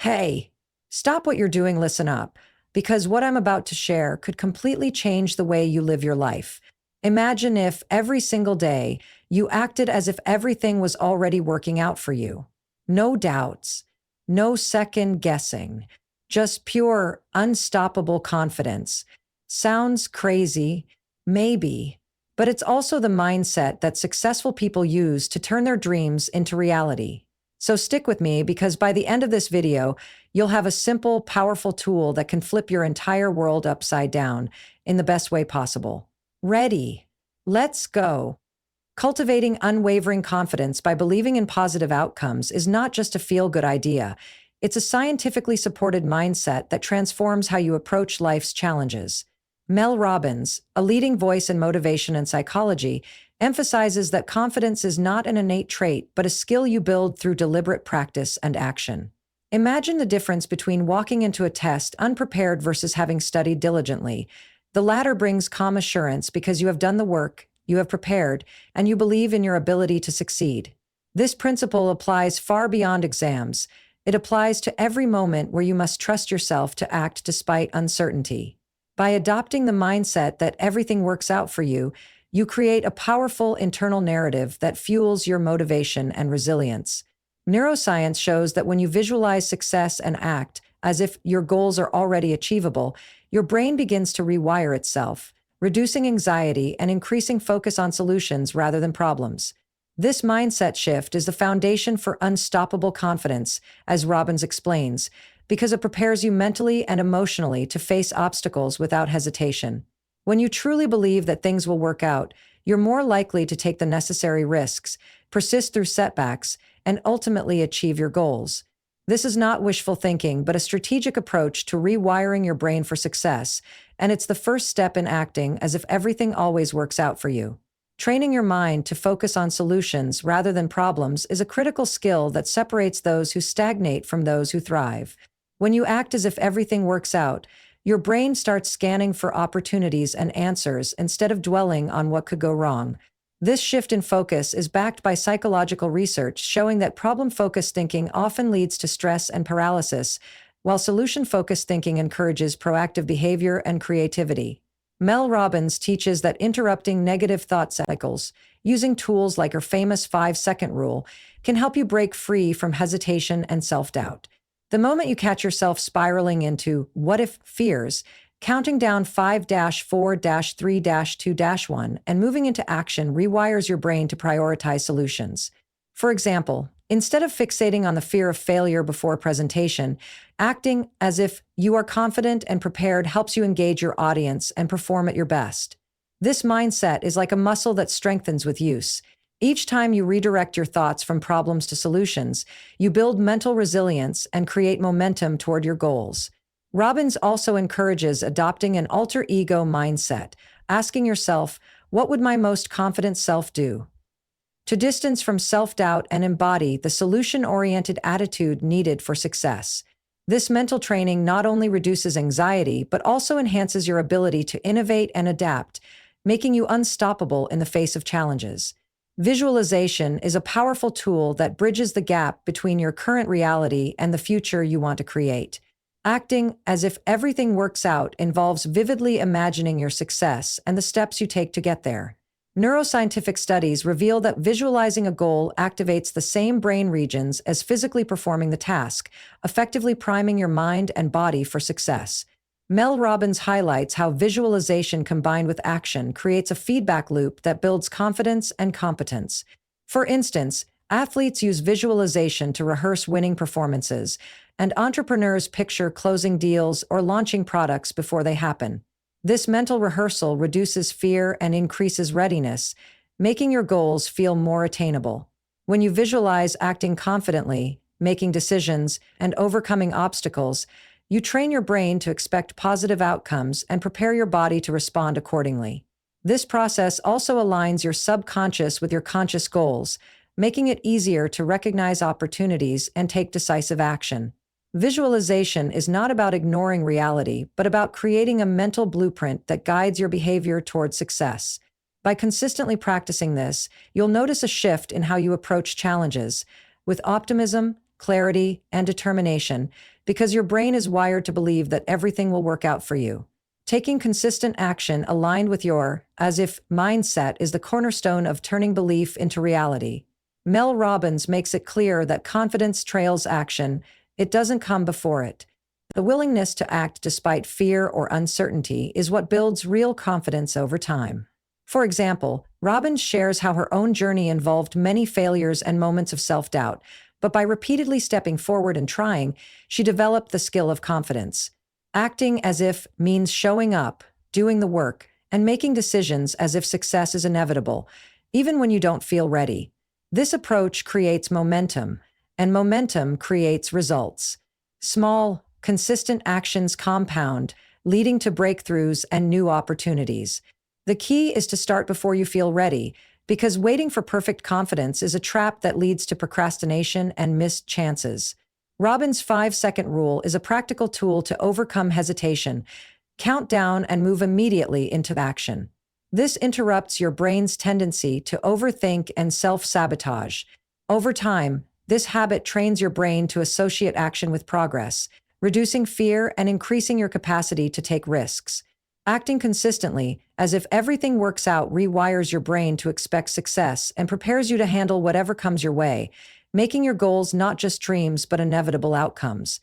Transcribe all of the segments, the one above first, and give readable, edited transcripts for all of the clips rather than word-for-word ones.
Hey, stop what you're doing, listen up, because what I'm about to share could completely change the way you live your life. Imagine if every single day you acted as if everything was already working out for you. No doubts, no second guessing, just pure, unstoppable confidence. Sounds crazy, maybe, but it's also the mindset that successful people use to turn their dreams into reality. So stick with me because by the end of this video, you'll have a simple, powerful tool that can flip your entire world upside down in the best way possible. Ready? Let's go. Cultivating unwavering confidence by believing in positive outcomes is not just a feel-good idea. It's a scientifically supported mindset that transforms how you approach life's challenges. Mel Robbins, a leading voice in motivation and psychology, emphasizes that confidence is not an innate trait, but a skill you build through deliberate practice and action. Imagine the difference between walking into a test unprepared versus having studied diligently. The latter brings calm assurance because you have done the work, you have prepared, and you believe in your ability to succeed. This principle applies far beyond exams. It applies to every moment where you must trust yourself to act despite uncertainty. By adopting the mindset that everything works out for you, you create a powerful internal narrative that fuels your motivation and resilience. Neuroscience shows that when you visualize success and act as if your goals are already achievable, your brain begins to rewire itself, reducing anxiety and increasing focus on solutions rather than problems. This mindset shift is the foundation for unstoppable confidence, as Robbins explains, because it prepares you mentally and emotionally to face obstacles without hesitation. When you truly believe that things will work out, you're more likely to take the necessary risks, persist through setbacks, and ultimately achieve your goals. This is not wishful thinking, but a strategic approach to rewiring your brain for success, and it's the first step in acting as if everything always works out for you. Training your mind to focus on solutions rather than problems is a critical skill that separates those who stagnate from those who thrive. When you act as if everything works out, your brain starts scanning for opportunities and answers instead of dwelling on what could go wrong. This shift in focus is backed by psychological research showing that problem-focused thinking often leads to stress and paralysis, while solution-focused thinking encourages proactive behavior and creativity. Mel Robbins teaches that interrupting negative thought cycles, using tools like her famous 5-second rule, can help you break free from hesitation and self-doubt. The moment you catch yourself spiraling into what-if fears, counting down 5-4-3-2-1 and moving into action rewires your brain to prioritize solutions. For example, instead of fixating on the fear of failure before a presentation, acting as if you are confident and prepared helps you engage your audience and perform at your best. This mindset is like a muscle that strengthens with use. Each time you redirect your thoughts from problems to solutions, you build mental resilience and create momentum toward your goals. Robbins also encourages adopting an alter ego mindset, asking yourself, what would my most confident self do? To distance from self-doubt and embody the solution-oriented attitude needed for success. This mental training not only reduces anxiety, but also enhances your ability to innovate and adapt, making you unstoppable in the face of challenges. Visualization is a powerful tool that bridges the gap between your current reality and the future you want to create. Acting as if everything works out involves vividly imagining your success and the steps you take to get there. Neuroscientific studies reveal that visualizing a goal activates the same brain regions as physically performing the task, effectively priming your mind and body for success. Mel Robbins highlights how visualization combined with action creates a feedback loop that builds confidence and competence. For instance, athletes use visualization to rehearse winning performances, and entrepreneurs picture closing deals or launching products before they happen. This mental rehearsal reduces fear and increases readiness, making your goals feel more attainable. When you visualize acting confidently, making decisions, and overcoming obstacles, you train your brain to expect positive outcomes and prepare your body to respond accordingly. This process also aligns your subconscious with your conscious goals, making it easier to recognize opportunities and take decisive action. Visualization is not about ignoring reality, but about creating a mental blueprint that guides your behavior toward success. By consistently practicing this, you'll notice a shift in how you approach challenges, with optimism, clarity, and determination because your brain is wired to believe that everything will work out for you. Taking consistent action aligned with your as if mindset is the cornerstone of turning belief into reality. Mel Robbins makes it clear that confidence trails action, it doesn't come before it. The willingness to act despite fear or uncertainty is what builds real confidence over time. For example, Robbins shares how her own journey involved many failures and moments of self-doubt, but by repeatedly stepping forward and trying, she developed the skill of confidence. Acting as if means showing up, doing the work, and making decisions as if success is inevitable, even when you don't feel ready. This approach creates momentum, and momentum creates results. Small, consistent actions compound, leading to breakthroughs and new opportunities. The key is to start before you feel ready, because waiting for perfect confidence is a trap that leads to procrastination and missed chances. Robbins' 5-second rule is a practical tool to overcome hesitation. Count down and move immediately into action. This interrupts your brain's tendency to overthink and self-sabotage. Over time, this habit trains your brain to associate action with progress, reducing fear and increasing your capacity to take risks. Acting consistently, as if everything works out, rewires your brain to expect success and prepares you to handle whatever comes your way, making your goals not just dreams but inevitable outcomes.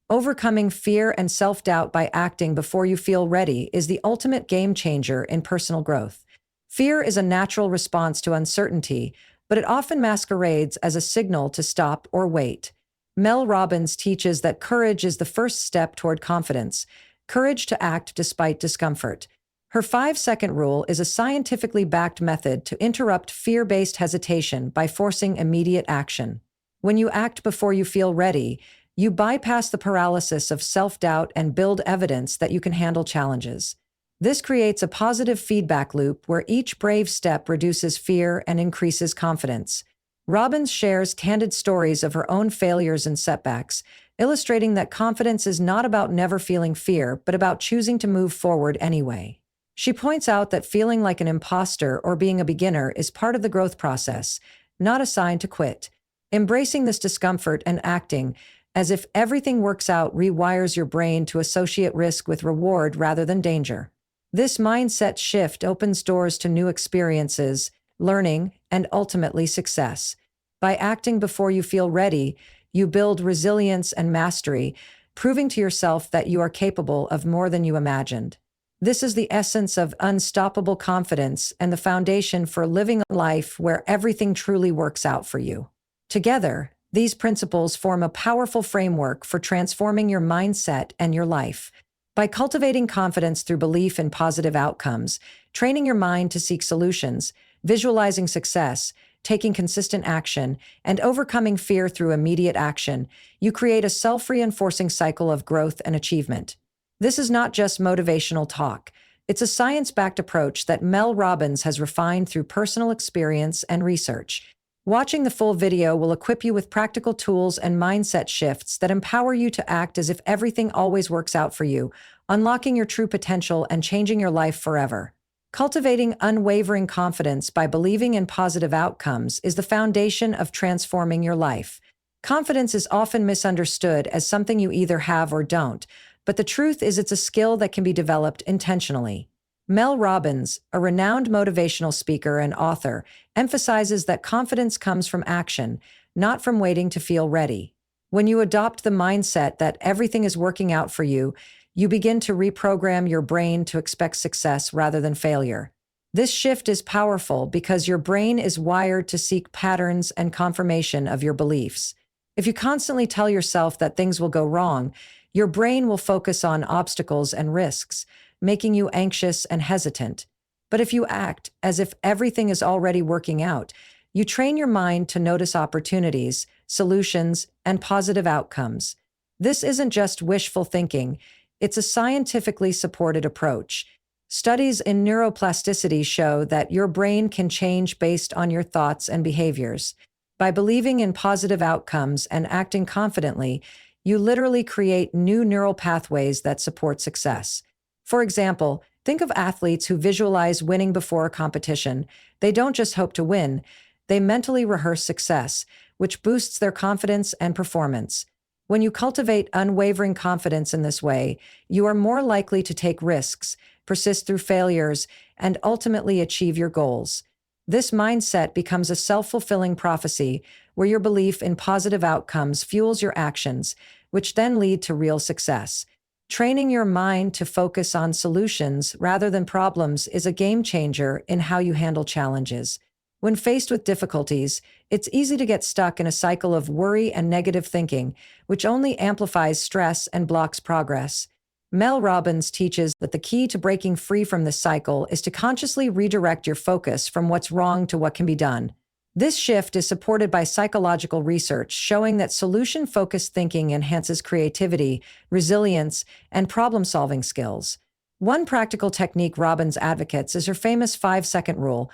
Overcoming fear and self-doubt by acting before you feel ready is the ultimate game changer in personal growth. Fear is a natural response to uncertainty, but it often masquerades as a signal to stop or wait. Mel Robbins teaches that courage is the first step toward confidence, courage to act despite discomfort. Her 5-second rule is a scientifically backed method to interrupt fear-based hesitation by forcing immediate action. When you act before you feel ready, you bypass the paralysis of self-doubt and build evidence that you can handle challenges. This creates a positive feedback loop where each brave step reduces fear and increases confidence. Robbins shares candid stories of her own failures and setbacks, illustrating that confidence is not about never feeling fear, but about choosing to move forward anyway. She points out that feeling like an imposter or being a beginner is part of the growth process, not a sign to quit. Embracing this discomfort and acting as if everything works out rewires your brain to associate risk with reward rather than danger. This mindset shift opens doors to new experiences, learning, and ultimately success. By acting before you feel ready, you build resilience and mastery, proving to yourself that you are capable of more than you imagined. This is the essence of unstoppable confidence and the foundation for living a life where everything truly works out for you. Together, these principles form a powerful framework for transforming your mindset and your life. By cultivating confidence through belief in positive outcomes, training your mind to seek solutions, visualizing success, taking consistent action, and overcoming fear through immediate action, you create a self-reinforcing cycle of growth and achievement. This is not just motivational talk. It's a science-backed approach that Mel Robbins has refined through personal experience and research. Watching the full video will equip you with practical tools and mindset shifts that empower you to act as if everything always works out for you, unlocking your true potential and changing your life forever. Cultivating unwavering confidence by believing in positive outcomes is the foundation of transforming your life. Confidence is often misunderstood as something you either have or don't, but the truth is it's a skill that can be developed intentionally. Mel Robbins, a renowned motivational speaker and author, emphasizes that confidence comes from action, not from waiting to feel ready. When you adopt the mindset that everything is working out for you, you begin to reprogram your brain to expect success rather than failure. This shift is powerful because your brain is wired to seek patterns and confirmation of your beliefs. If you constantly tell yourself that things will go wrong, your brain will focus on obstacles and risks, making you anxious and hesitant. But if you act as if everything is already working out, you train your mind to notice opportunities, solutions, and positive outcomes. This isn't just wishful thinking. It's a scientifically supported approach. Studies in neuroplasticity show that your brain can change based on your thoughts and behaviors. By believing in positive outcomes and acting confidently, you literally create new neural pathways that support success. For example, think of athletes who visualize winning before a competition. They don't just hope to win, they mentally rehearse success, which boosts their confidence and performance. When you cultivate unwavering confidence in this way, you are more likely to take risks, persist through failures, and ultimately achieve your goals. This mindset becomes a self-fulfilling prophecy where your belief in positive outcomes fuels your actions, which then lead to real success. Training your mind to focus on solutions rather than problems is a game changer in how you handle challenges. When faced with difficulties, it's easy to get stuck in a cycle of worry and negative thinking, which only amplifies stress and blocks progress. Mel Robbins teaches that the key to breaking free from this cycle is to consciously redirect your focus from what's wrong to what can be done. This shift is supported by psychological research showing that solution-focused thinking enhances creativity, resilience, and problem-solving skills. One practical technique Robbins advocates is her famous 5-second rule.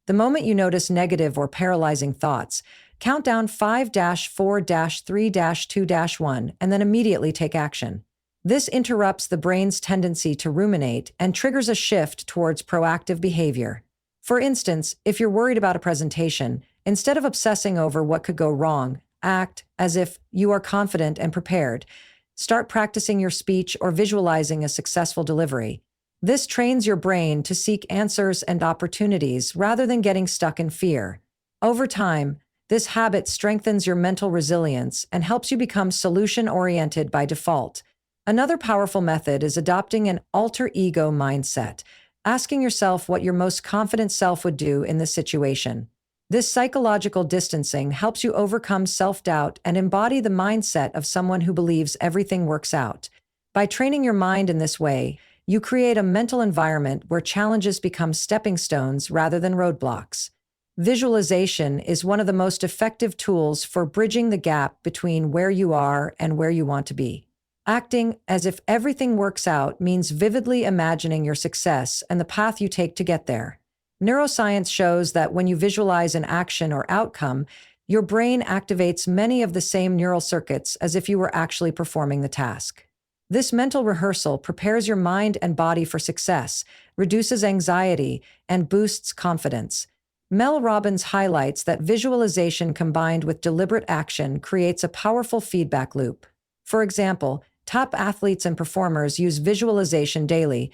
The moment you notice negative or paralyzing thoughts, count down 5-4-3-2-1 and then immediately take action. This interrupts the brain's tendency to ruminate and triggers a shift towards proactive behavior. For instance, if you're worried about a presentation, instead of obsessing over what could go wrong, act as if you are confident and prepared. Start practicing your speech or visualizing a successful delivery. This trains your brain to seek answers and opportunities rather than getting stuck in fear. Over time, this habit strengthens your mental resilience and helps you become solution-oriented by default. Another powerful method is adopting an alter ego mindset, asking yourself what your most confident self would do in this situation. This psychological distancing helps you overcome self-doubt and embody the mindset of someone who believes everything works out. By training your mind in this way, you create a mental environment where challenges become stepping stones rather than roadblocks. Visualization is one of the most effective tools for bridging the gap between where you are and where you want to be. Acting as if everything works out means vividly imagining your success and the path you take to get there. Neuroscience shows that when you visualize an action or outcome, your brain activates many of the same neural circuits as if you were actually performing the task. This mental rehearsal prepares your mind and body for success, reduces anxiety, and boosts confidence. Mel Robbins highlights that visualization combined with deliberate action creates a powerful feedback loop. For example, top athletes and performers use visualization daily.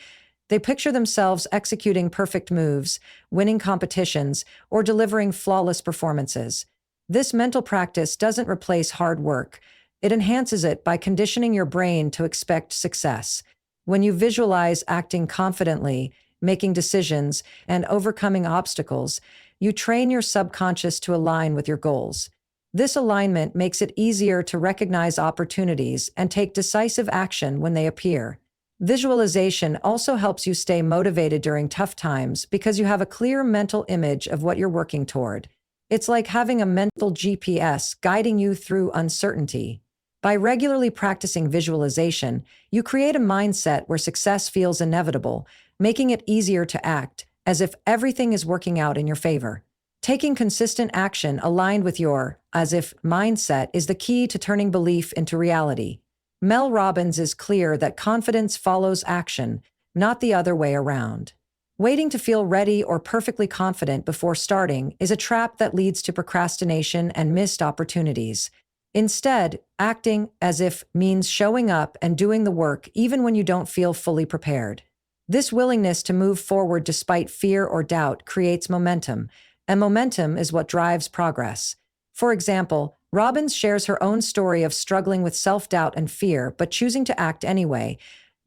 They picture themselves executing perfect moves, winning competitions, or delivering flawless performances. This mental practice doesn't replace hard work. It enhances it by conditioning your brain to expect success. When you visualize acting confidently, making decisions, and overcoming obstacles, you train your subconscious to align with your goals. This alignment makes it easier to recognize opportunities and take decisive action when they appear. Visualization also helps you stay motivated during tough times because you have a clear mental image of what you're working toward. It's like having a mental GPS guiding you through uncertainty. By regularly practicing visualization, you create a mindset where success feels inevitable, making it easier to act as if everything is working out in your favor. Taking consistent action aligned with your as-if mindset is the key to turning belief into reality. Mel Robbins is clear that confidence follows action, not the other way around. Waiting to feel ready or perfectly confident before starting is a trap that leads to procrastination and missed opportunities. Instead, acting as if means showing up and doing the work even when you don't feel fully prepared. This willingness to move forward despite fear or doubt creates momentum, and momentum is what drives progress. For example, Robbins shares her own story of struggling with self-doubt and fear but choosing to act anyway,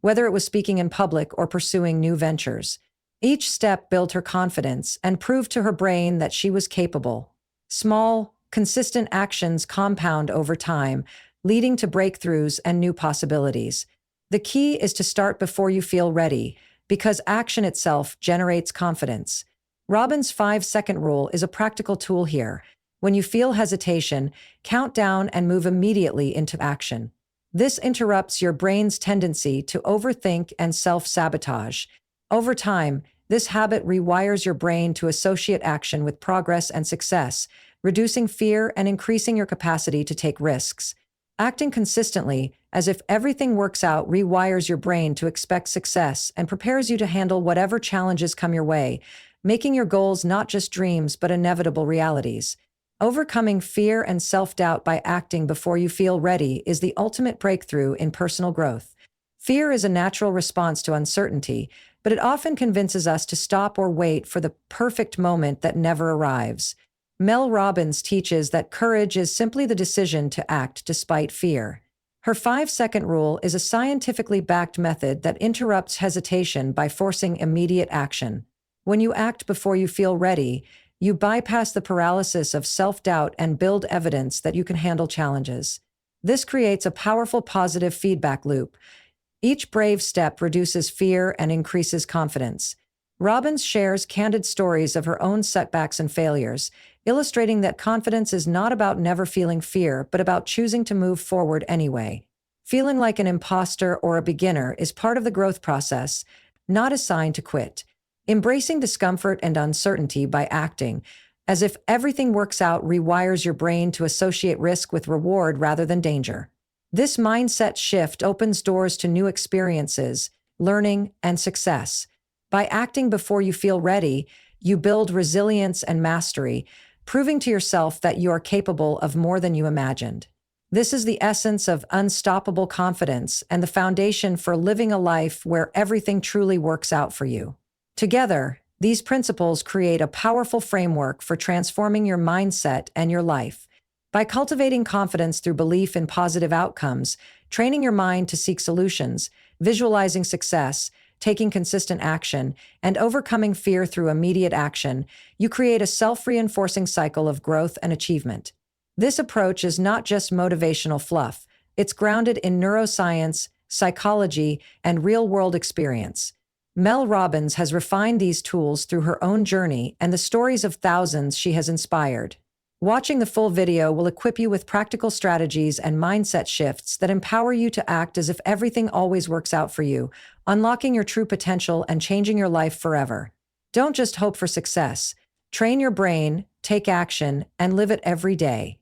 whether it was speaking in public or pursuing new ventures. Each step built her confidence and proved to her brain that she was capable. Small, consistent actions compound over time, leading to breakthroughs and new possibilities. The key is to start before you feel ready, because action itself generates confidence. Robbins' 5-second rule is a practical tool here. When you feel hesitation, count down and move immediately into action. This interrupts your brain's tendency to overthink and self-sabotage. Over time, this habit rewires your brain to associate action with progress and success, reducing fear and increasing your capacity to take risks. Acting consistently, as if everything works out, rewires your brain to expect success and prepares you to handle whatever challenges come your way, making your goals not just dreams but inevitable realities. Overcoming fear and self-doubt by acting before you feel ready is the ultimate breakthrough in personal growth. Fear is a natural response to uncertainty, but it often convinces us to stop or wait for the perfect moment that never arrives. Mel Robbins teaches that courage is simply the decision to act despite fear. Her 5-second rule is a scientifically backed method that interrupts hesitation by forcing immediate action. When you act before you feel ready, you bypass the paralysis of self-doubt and build evidence that you can handle challenges. This creates a powerful positive feedback loop. Each brave step reduces fear and increases confidence. Robbins shares candid stories of her own setbacks and failures, illustrating that confidence is not about never feeling fear, but about choosing to move forward anyway. Feeling like an imposter or a beginner is part of the growth process, not a sign to quit. Embracing discomfort and uncertainty by acting, as if everything works out, rewires your brain to associate risk with reward rather than danger. This mindset shift opens doors to new experiences, learning, and success. By acting before you feel ready, you build resilience and mastery, proving to yourself that you are capable of more than you imagined. This is the essence of unstoppable confidence and the foundation for living a life where everything truly works out for you. Together, these principles create a powerful framework for transforming your mindset and your life. By cultivating confidence through belief in positive outcomes, training your mind to seek solutions, visualizing success, taking consistent action, and overcoming fear through immediate action, you create a self-reinforcing cycle of growth and achievement. This approach is not just motivational fluff, it's grounded in neuroscience, psychology, and real-world experience. Mel Robbins has refined these tools through her own journey and the stories of thousands she has inspired. Watching the full video will equip you with practical strategies and mindset shifts that empower you to act as if everything always works out for you, unlocking your true potential and changing your life forever. Don't just hope for success. Train your brain, take action, and live it every day.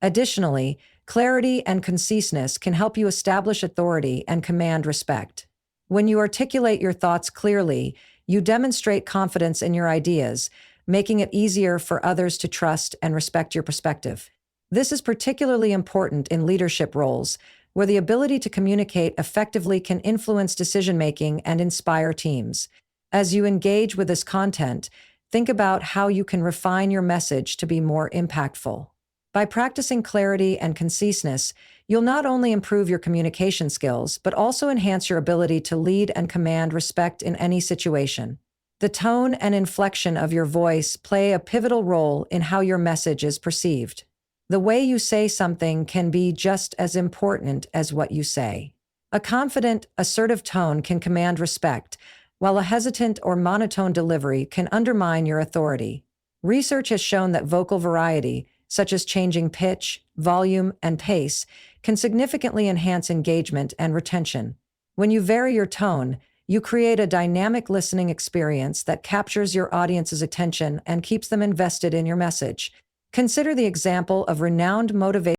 Additionally, clarity and conciseness can help you establish authority and command respect. When you articulate your thoughts clearly, you demonstrate confidence in your ideas, making it easier for others to trust and respect your perspective. This is particularly important in leadership roles, where the ability to communicate effectively can influence decision-making and inspire teams. As you engage with this content, think about how you can refine your message to be more impactful. By practicing clarity and conciseness, you'll not only improve your communication skills, but also enhance your ability to lead and command respect in any situation. The tone and inflection of your voice play a pivotal role in how your message is perceived. The way you say something can be just as important as what you say. A confident, assertive tone can command respect, while a hesitant or monotone delivery can undermine your authority. Research has shown that vocal variety, such as changing pitch, volume, and pace, can significantly enhance engagement and retention. When you vary your tone, you create a dynamic listening experience that captures your audience's attention and keeps them invested in your message. Consider the example of renowned motivational